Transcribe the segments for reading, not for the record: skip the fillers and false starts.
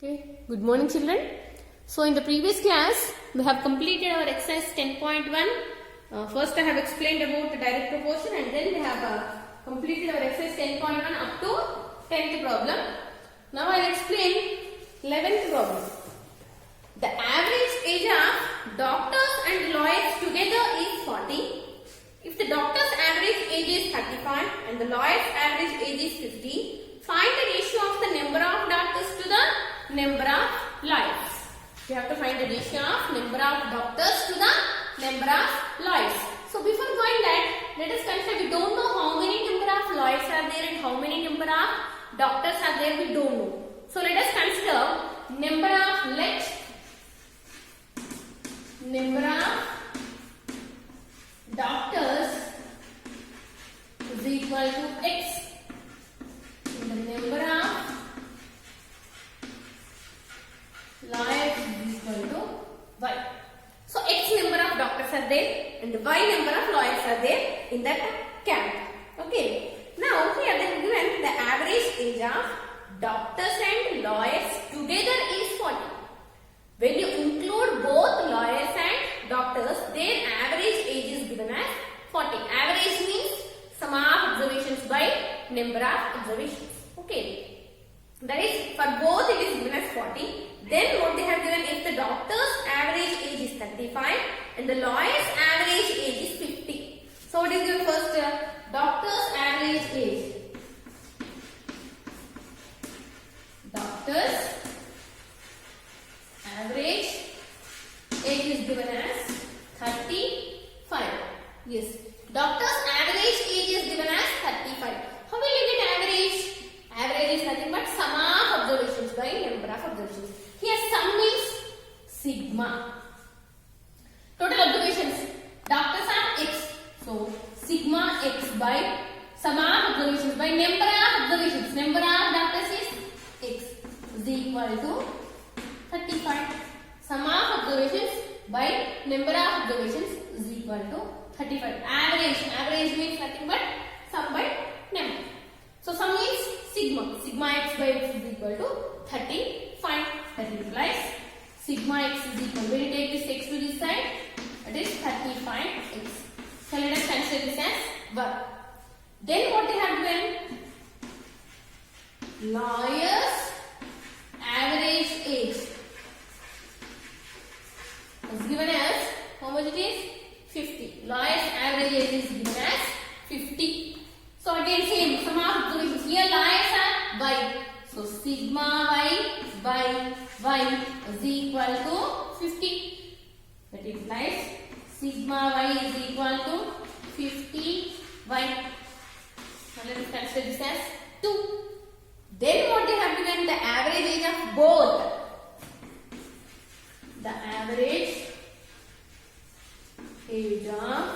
Okay, good morning children. So in the previous class, we have completed our exercise 10.1. First I have explained about the direct proportion and then we have completed our exercise 10.1 up to 10th problem. Now I will explain 11th problem. The average age of doctors and lawyers together is 40. If the doctor's average age is 35 and the lawyer's average age is 50, find the ratio of the number of doctors to the number of lawyers. We have to find the ratio of number of doctors to the number of lawyers. So before going that, let us consider we don't know how many number of lawyers are there and how many number of doctors are there, we don't know. So let us consider number of doctors is equal to X. The number of lawyers is equal to Y. So X number of doctors are there and Y number of lawyers are there in that camp. Okay. Now here they have given the average age of doctors and lawyers together is 40. When you include both lawyers and doctors, their average age is given as 40. Average means sum of observations by number of observations. Okay. That is, for both it is given as 40. Then what they have given, if the doctor's average age is 35 and the lawyer's average age is 50. So what is given first? Doctor's average age. Doctor's average age is given as 35. Yes. Doctor's average age is given as 35. How will you get average? Average is nothing but sum of observations by number of observations. Here sum means sigma. Total observations. Doctors are X. So sigma X by sum of observations by number of observations. Number of doctors is X is equal to 35. Sum of observations by number of observations is equal to 35. Average means nothing but sum by number. So sum means sigma. Sigma X by X is equal to 35. That implies sigma X is equal. When you take this X to this side, it is 35X. So let us consider this as 1. Then what they have given? Lawyer's average age is given as, how much it is? 50. Lawyer's average age is given as 50. So again same, sum of observations. Here lawyers are Y. So sigma Y by Y is equal to 50. That implies sigma Y is equal to 50 Y. Now let us consider this as 2. Then what they have given, the average age of both. The average age of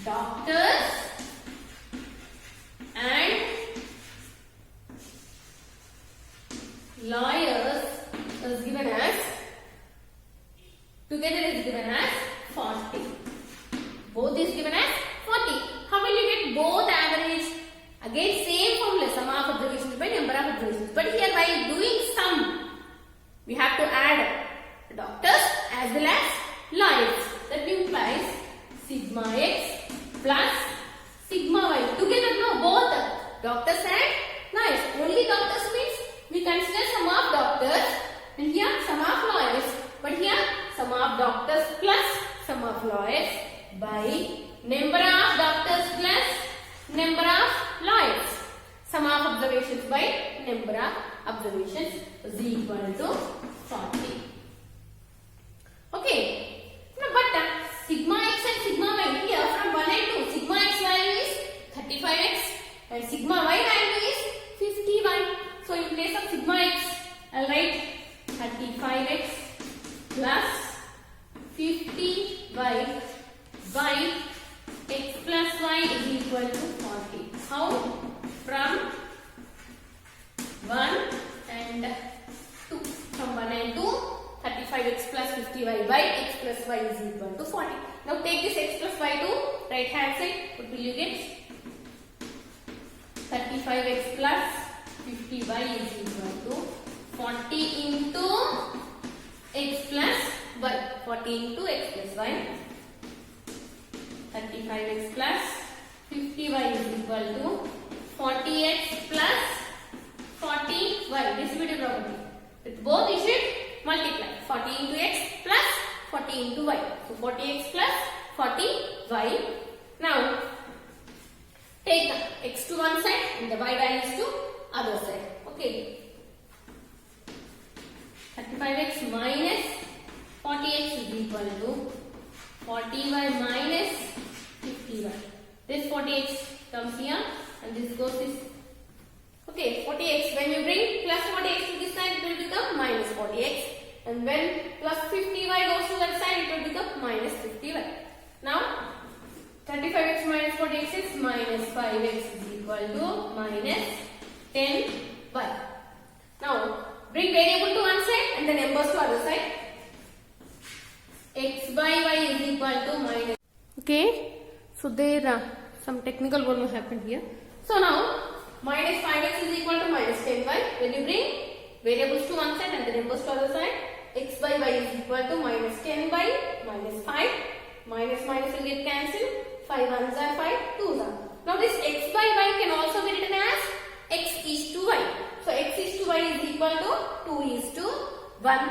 doctors and lawyers is given as, together is given as 40. Both is given as 40. How will you get both average? Again same formula, sum of observations by number of observations. But here by doing sum, we have to add doctors as well as lawyers. That implies sigma X plus sigma Y. Together no, both doctors and lawyers. Only doctors means we consider sum of doctors and here sum of lawyers. But here sum of doctors plus sum of lawyers by number of doctors plus number of lawyers. Sum of observations by number of observations is equal to 40. Okay. Now but sigma X and sigma Y here from 1 and 2. Sigma X value is 35X and sigma Y value is 50Y. So in place of sigma X, I will write 35X plus 50Y by X plus Y is equal to 40. How? From 1 and 2. From 1 and 2, 35X plus 50Y by X plus Y is equal to 40. Now take this X plus Y to right hand side. What will you get? 35X plus 50y is equal to 40 into x plus y. 40 into x plus y. 35x plus 50y is equal to 40x plus 40y. Distributive property. With both you should multiply. 40 into x plus 40 into y. So 40x plus 40y. Now take the x to one side and the y values to other side. Okay. 35x minus 40x is equal to 40y minus 50y. This 40x comes here and this goes this. Okay, 40x. When you bring plus 40x to this side, it will become minus 40x. And when plus 50y goes to that side, it will become minus 50y. Now, 35x minus 40x is minus 5x is equal to minus 10y. Now, bring variable to one side and the numbers to other side. X by y is equal to minus. Okay, so there some technical problem happened here. So now, minus 5x is equal to minus 10y. When you bring variables to one side and the numbers to other side, x by y is equal to minus 10y minus 5. Minus minus will get cancelled. 5 ones are 5, 2s are. Now this x by y can also be written as x is to y. So x is to y is equal to 2 is to 1.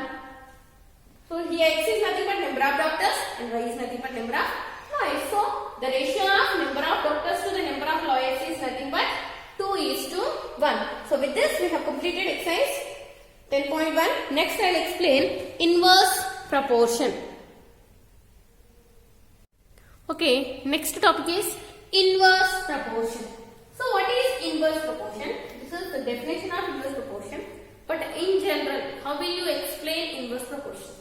So here x is nothing but number of doctors and y is nothing but number of lawyers. So the ratio of number of doctors to the number of lawyers is nothing but 2 is to 1. So with this we have completed exercise 10.1. Next I will explain inverse proportion. Okay, next topic is inverse proportion. So what is inverse proportion? This is the definition of inverse proportion. But in general, how will you explain inverse proportion?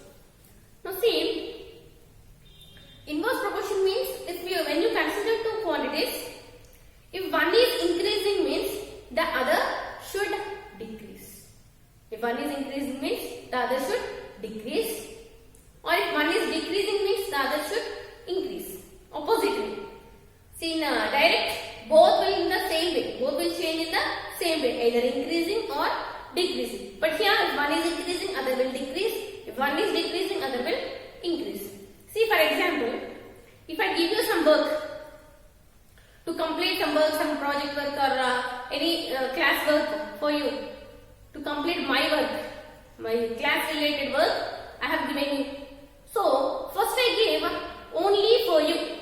Now see, inverse proportion means when you consider two quantities, if one is increasing means the other should decrease. If one is increasing means the other should decrease. Or if one is decreasing means the other should increase. Oppositely. See in direct, both will in the same way. Both will change in the same way. Either increasing or decreasing. But here if one is increasing, other will decrease. If one is decreasing, other will increase. See for example, if I give you some work to complete some work, some project work or any class work for you, to complete my work, my class related work, I have given you. So first I gave only for you.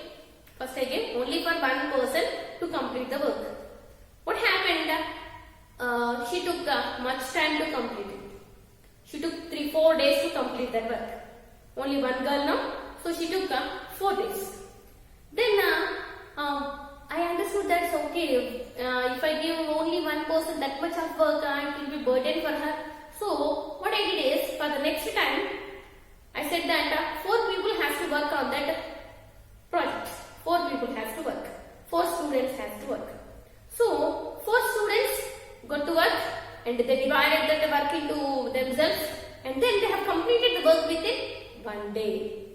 First I gave only for one person to complete the work. What happened? She took much time to complete it. She took 3-4 days to complete that work. Only one girl now, so she took 4 days. Then I understood that's okay. If I give only one person that much of work, it will be burden for her. So what I did is, for the next time, I said that 4 people has to work on that project. 4 people has to work. 4 students has to work. So 4 students got to work and they divided that work into themselves and then they have completed the work within 1 day.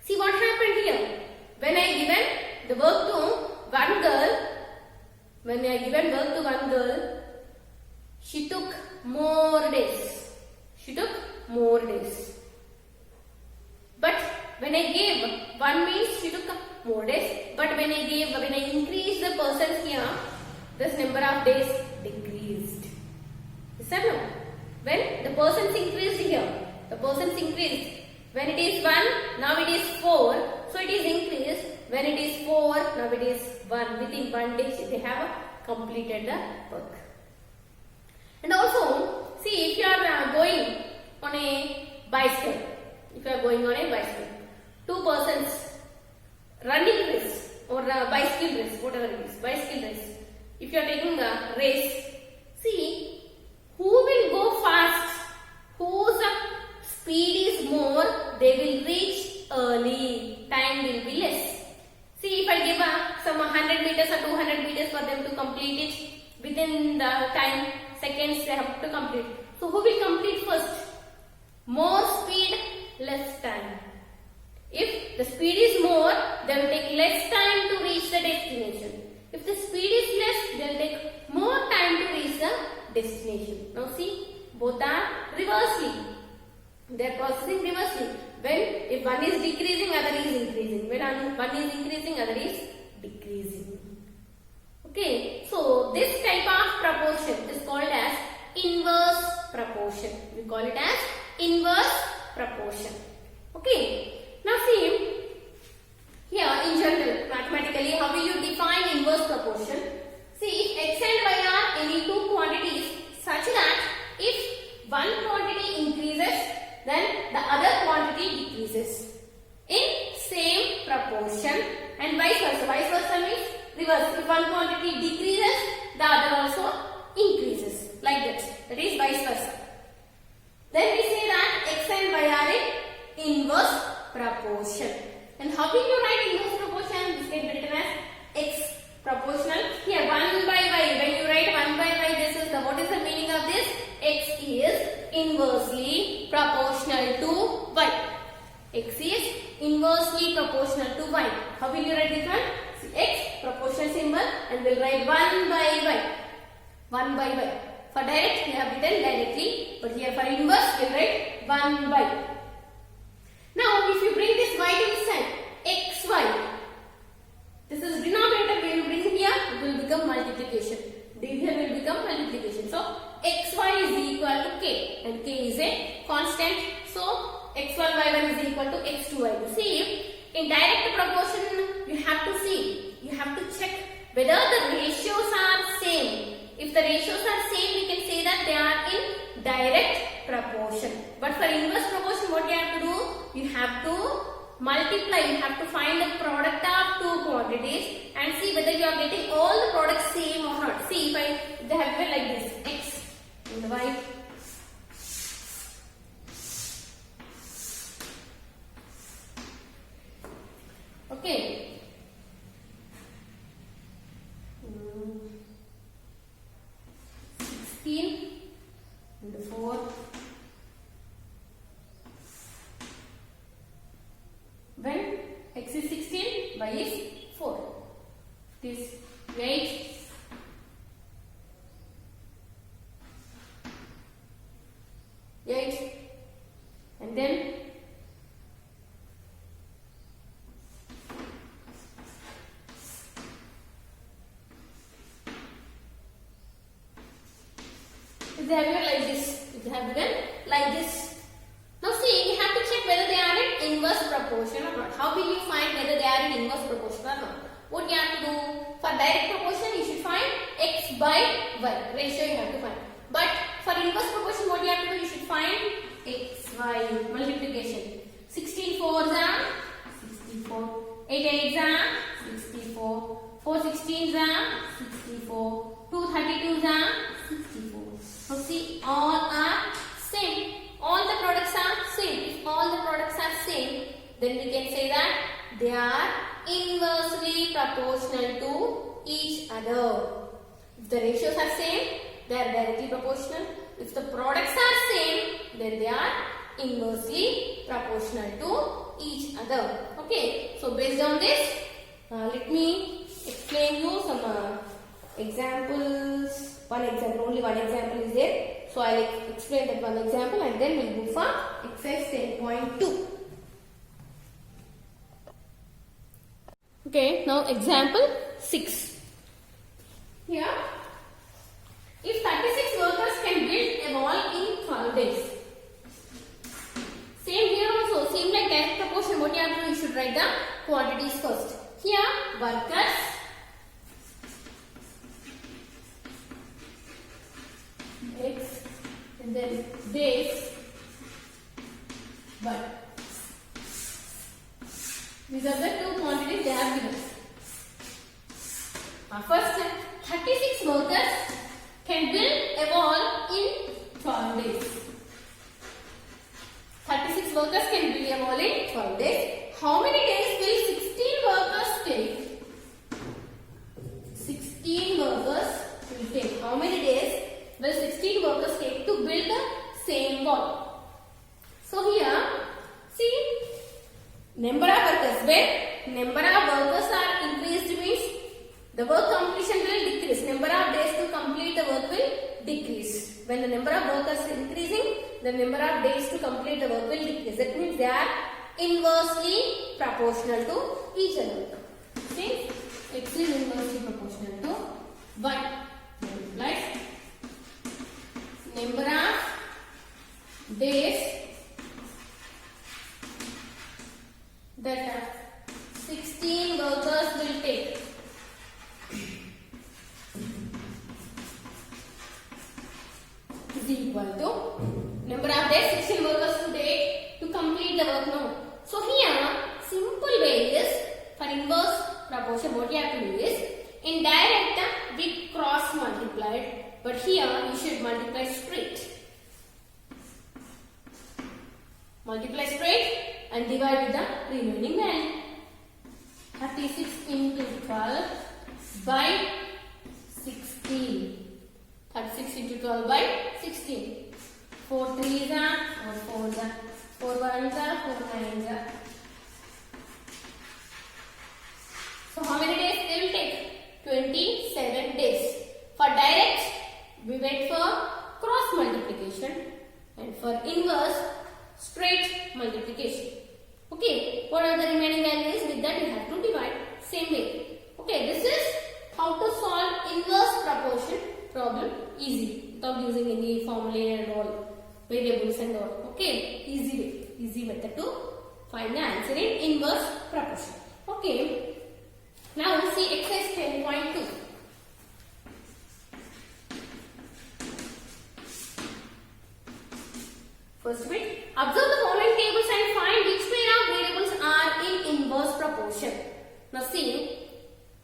See what happened here? When I given the work to one girl, she took more days. But when I gave one means she took more days. But when I increased the persons here, this number of days decreased. Is that no? When the persons increased here, when it is 1, now it is 4. So it is increased. When it is 4, now it is 1. Within 1 day they have completed the work. And also, see if you are going on a bicycle. Two persons running race or bicycle race, whatever it is, bicycle race. If you are taking a race, see who will go fast, whose speed is more, they will reach early, time will be less. See if I give some 100 meters or 200 meters for them to complete it within the time, seconds they have to complete. So who will complete first? More speed, less time. If the speed is more, they will take less time to reach the destination. If the speed is less, they will take more time to reach the destination. Now see, both are reversely. They are processing reversely. When if one is decreasing, other is increasing. When one is increasing, other is decreasing. Okay, so this type of proportion is called as inverse proportion. We call it as inverse proportion. Okay, now see here in general, mathematically, how will you define inverse proportion? See, if x and y are any two quantities such that if one quantity increases, then the other quantity decreases in same proportion, and vice versa. Vice versa means reverse. If one quantity decreases, the other also increases. Like that. That is vice versa. Then we say that x and y are in inverse proportion. And how will you write inverse proportion? This can be written as x proportional. Here 1 by y. When you write 1 by y, this is the, what is the meaning of this? X is inversely proportional to y. X is inversely proportional to y. How will you write this one? See, x proportional symbol and we'll write 1 by y. 1 by y. For direct, we have written directly, but here for inverse, we'll write 1 by. Now, if you bring this y to this side, xy, this is denominator, we will bring here, it will become multiplication. Division will become multiplication. So, xy is equal to k, and k is a constant. So, x1, y1 is equal to x2, y2. See, in direct proportion, you have to see, you have to check whether the ratios are same. If the ratios are same, we can say that they are in direct proportion. But for inverse proportion, what you have to do? You have to multiply. You have to find the product of two quantities and see whether you are getting all the products same or not. See, if they have given like this, x and y. Okay. 16 and 4. When x is 16, y is 4. It is 8. And then if they have given like this, if they have given like this. Now see, you have to check whether they are in inverse proportion or not. How will you find whether they are in inverse proportion or not? What you have to do? For direct proportion, you should find x by y. Ratio you have to find. But for inverse proportion, what you have to do? You should find x, y, multiplication. 16 4s are 64. 8 8s are 64. 4 16s are 64. 2 32s are 64. Now see, all are same. All the products are same. If all the products are same, then we can say that they are inversely proportional to each other. If the ratios are same, they are directly proportional. If the products are same, then they are inversely proportional to each other. Okay. So based on this, let me explain you some examples. Only one example is there. So I will explain that one example and then we will go for exercise 10.2. Okay, now example 6. Here, if 36 workers can build a wall in 12 days. Same here also, same like direct proportion. What you have to do, you should write the quantities first. Here, workers. X and then days, but these are the two quantities they have given. First, 36 workers can build a wall in 12 days. 36 workers can build a wall in 12 days. How many days will 16 workers take? 16 workers will take. How many days will 16 workers take to build the same wall? So here, see, number of workers. When number of workers are increased means the work completion will decrease. Number of days to complete the work will decrease. When When the number of workers is increasing, the number of days to complete the work will decrease. That means they are inversely proportional to each other. Since x is inversely proportional to y, multiplies number of days that 16 workers will take. Is equal to number of days 16 workers will take to complete the work now. So here simple way is for inverse proportion what you have to do is in direct we cross multiplied, but here you should multiply straight. Multiply straight and divide with the remaining value. 36 into 12 by 16. 36 into 12 by 16. 4 3s are 4 4s are 4 1s are 4 9s are. So how many days they will take? 27 days. For direct we wait for cross multiplication and for inverse straight multiplication. Okay, what are the remaining values? With that you have to divide same way. Okay, this is how to solve inverse proportion problem easy without using any formula and all variables and all. Okay, easy way, easy method to find the answer in inverse proportion. Okay, now we see exercise 10.2. First bit, observe the following tables and find which pair of variables are in inverse proportion. Now see,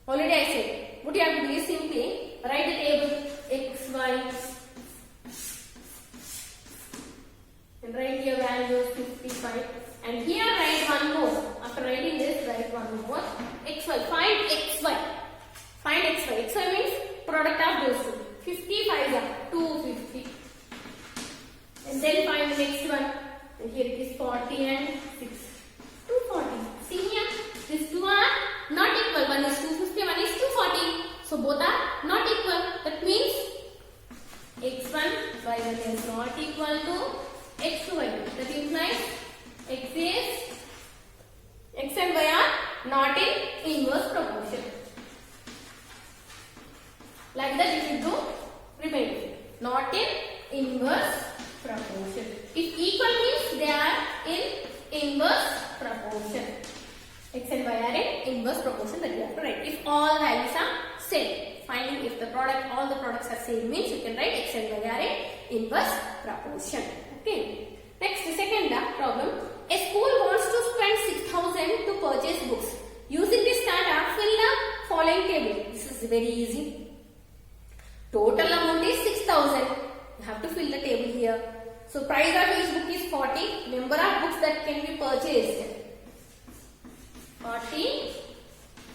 already I said, what you have to do is simply write the table x, y and write your values 55 and here write one more. After writing this, write one more x, y. Find x, y. Find x, y. X, y means product of those two. 55 are 250. And then find the next one. And here it is 40 and 6. 240. See here, these two are not equal. One is 250, one is 240. So both are not equal. That means x1, y1 is not equal to x2, y2. That implies x and y are not in inverse proportion. Like that you should do remaining. Not in inverse proportion. If equal means they are in inverse proportion. X and y are in inverse proportion, that you have to write. If all values are same, finding if the product, all the products are same means you can write x and y are in inverse proportion. Okay. Next, the second problem. A school wants to spend 6,000 to purchase books. Using this data, fill the following table. This is very easy. Total amount is 6,000. You have to fill the table here. So price of each book is 40. Number of books that can be purchased 40,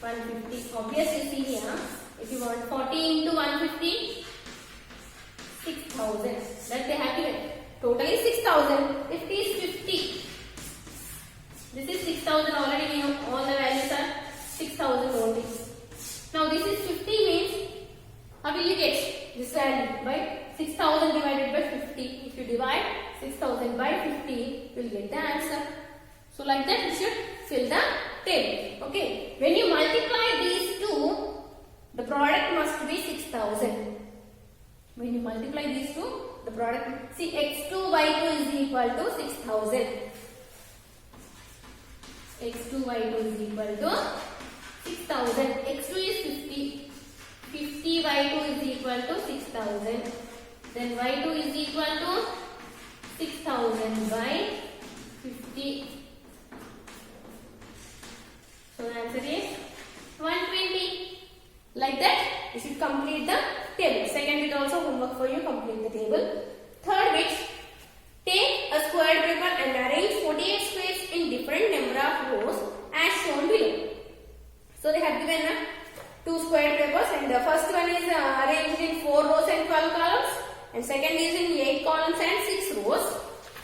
150. Obviously see here, if you want 40 into 150, 6,000. That they have given. Total is 6,000. If it is 50, this is 6,000 already we know. All the values are 6,000 only. Now this is 50 means, how will you get this value? By 6,000 divided by 50. If you divide 6,000 by 50, you will get the answer. So like that you should fill the table. Okay. When you multiply these two, the product must be 6,000. When you multiply these two, the product, see x2 y2 is equal to 6,000. x2 y2 is equal to 6,000. x2 is 50. 50 y2 is equal to 6,000. Then y2 is equal to 6,000 by 50. So the answer is 120. Like that, you should complete the table. Second bit also homework for you, complete the table. Third bit, take a squared paper and arrange 48 squares in different number of rows as shown below. So they have given two squared papers and the first one is arranged in 4 rows and 12 columns and second is in 8 columns and 6 rows.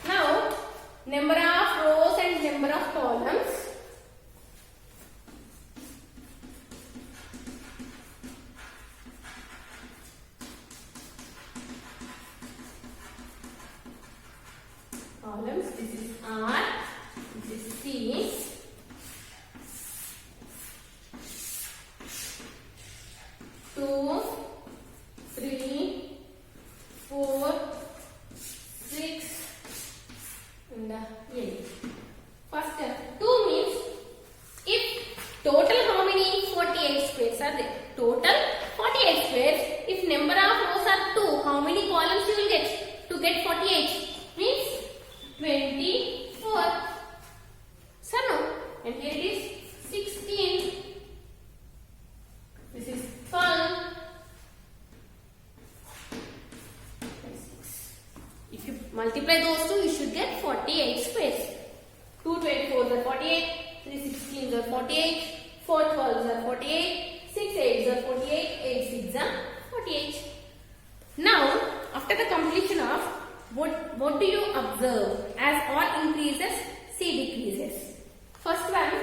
Now, number of rows and number of columns. get 48 means 24. So no, and here it is 16. This is 12. If you multiply those two, you should get 48 squares. 2 24s are 48, 3 16s are 48, 4 12s are 48, 6 8s are 48, 8 6s are 48. Now, after the completion of, what do you observe? As R increases, C decreases. First one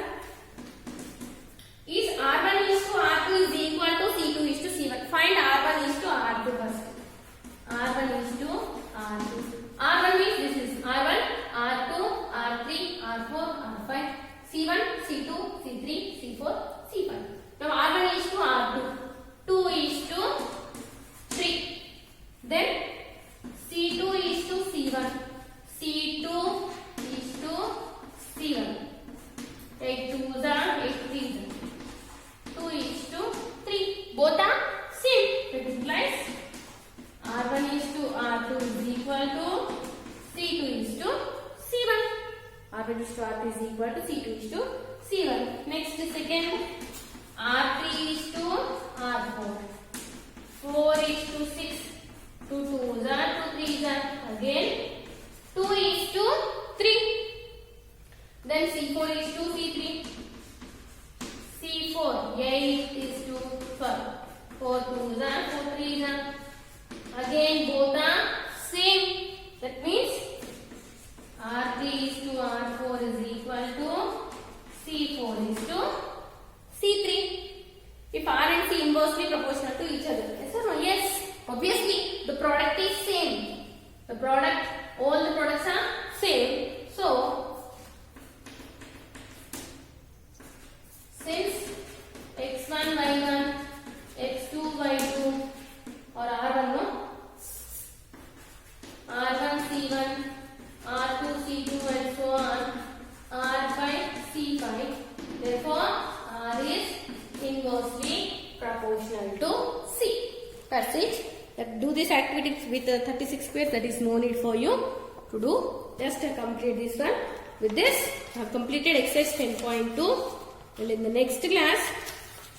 is R1 is to R2 is equal to C2 is to C1. Find R1 is to R2 first. R1 is to R2. R1 means this is R1, R2, R3, R4, R5, C1, C2, C3, C4, C5. Now R1 is to R2. 2 is to 3. Then C2 is to C1. C2 is to C1. 8 2s are 8 3s are. 2 is to 3. Both are same. That implies R1 is to R2 is equal to C2 is to C1. R1 is to R2 is equal to C2 is to C1. Next second, R3 is to R4. 4 is to 6. 2 2s are 2 3s are. Again 2 is to 3. Then C4 is to C3. C4 8 is to 12. 4 2s are 4 3s are. Again both are same. That means R3 is to R4 is equal to C4 is to C3. If R and C inversely proportional to each other. Yes or no? Yes. Obviously the product is same. The product, all the products are same. So since x1 y1, x2 y2 or R1 no? R1 C1, R2 C2 and so on, R5 C5. Therefore R is inversely proportional to C. That's it. Do this activity with 36 squares. That is no need for you to do. Just complete this one. With this, I have completed exercise 10.2. And in the next class,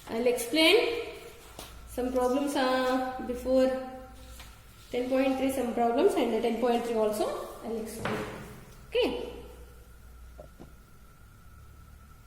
I will explain some problems before 10.3, some problems, and 10.3 also I will explain. Okay.